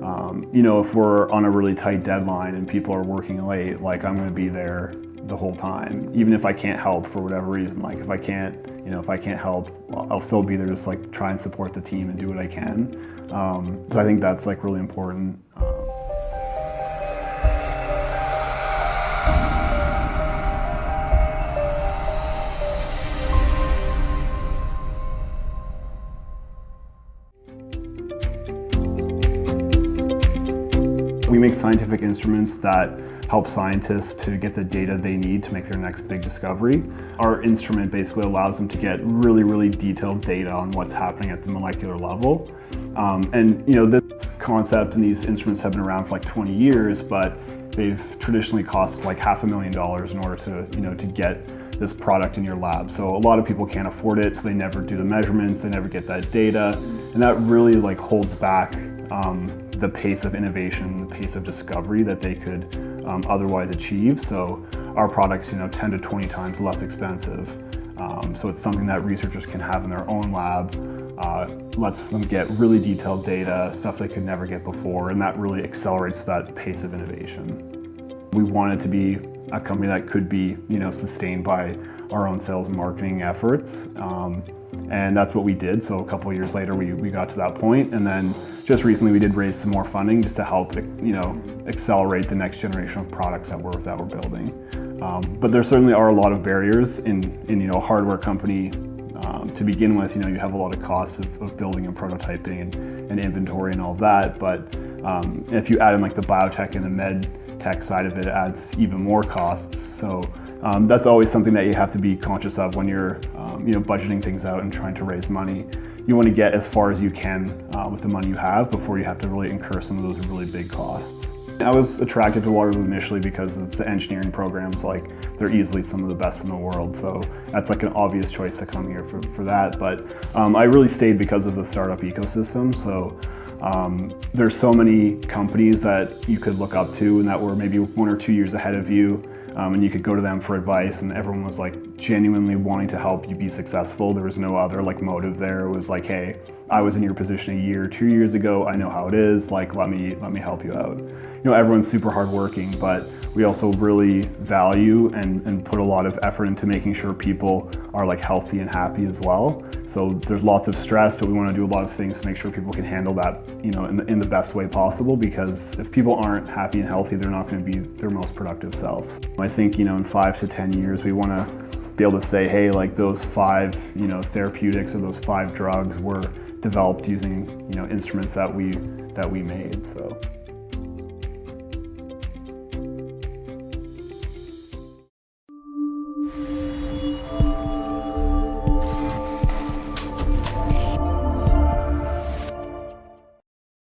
You know, if we're on a really tight deadline and people are working late, like I'm going to be there the whole time, even if I can't help for whatever reason. Like if I can't help, I'll still be there, just like try and support the team and do what I can. So I think that's like really important. We make scientific instruments that help scientists to get the data they need to make their next big discovery. Our instrument basically allows them to get really, really detailed data on what's happening at the molecular level. And you know, this concept and these instruments have been around for like 20 years, but they've traditionally cost like $500,000 in order to get this product in your lab. So a lot of people can't afford it, so they never do the measurements, they never get that data, and that really like holds back the pace of innovation, the pace of discovery that they could otherwise achieve. So our products, 10 to 20 times less expensive. So it's something that researchers can have in their own lab, lets them get really detailed data, stuff they could never get before, and that really accelerates that pace of innovation. We wanted to be a company that could be, sustained by our own sales and marketing efforts. And that's what we did. So a couple of years later, we got to that point. And then just recently, we did raise some more funding just to help, accelerate the next generation of products that we're building. But there certainly are a lot of barriers in a hardware company. To begin with, you have a lot of costs of building and prototyping and inventory and all of that. But if you add in like the biotech and the med tech side of it, it adds even more costs. So that's always something that you have to be conscious of when you're budgeting things out and trying to raise money. You want to get as far as you can with the money you have before you have to really incur some of those really big costs. I was attracted to Waterloo initially because of the engineering programs. Like they're easily some of the best in the world, so that's like an obvious choice to come here for that. But I really stayed because of the startup ecosystem. So there's so many companies that you could look up to and that were maybe 1 or 2 years ahead of you. And you could go to them for advice, and everyone was like genuinely wanting to help you be successful. There was no other like motive there. It was like, hey, I was in your position a year, 2 years ago. I know how it is. Like, let me help you out. Everyone's super hardworking, but we also really value and put a lot of effort into making sure people are like healthy and happy as well. So there's lots of stress, but we want to do a lot of things to make sure people can handle that, in the best way possible. Because if people aren't happy and healthy, they're not going to be their most productive selves. I think, in 5 to 10 years, we want to be able to say, hey, like those 5, therapeutics or those 5 drugs were developed using, instruments that we made. So.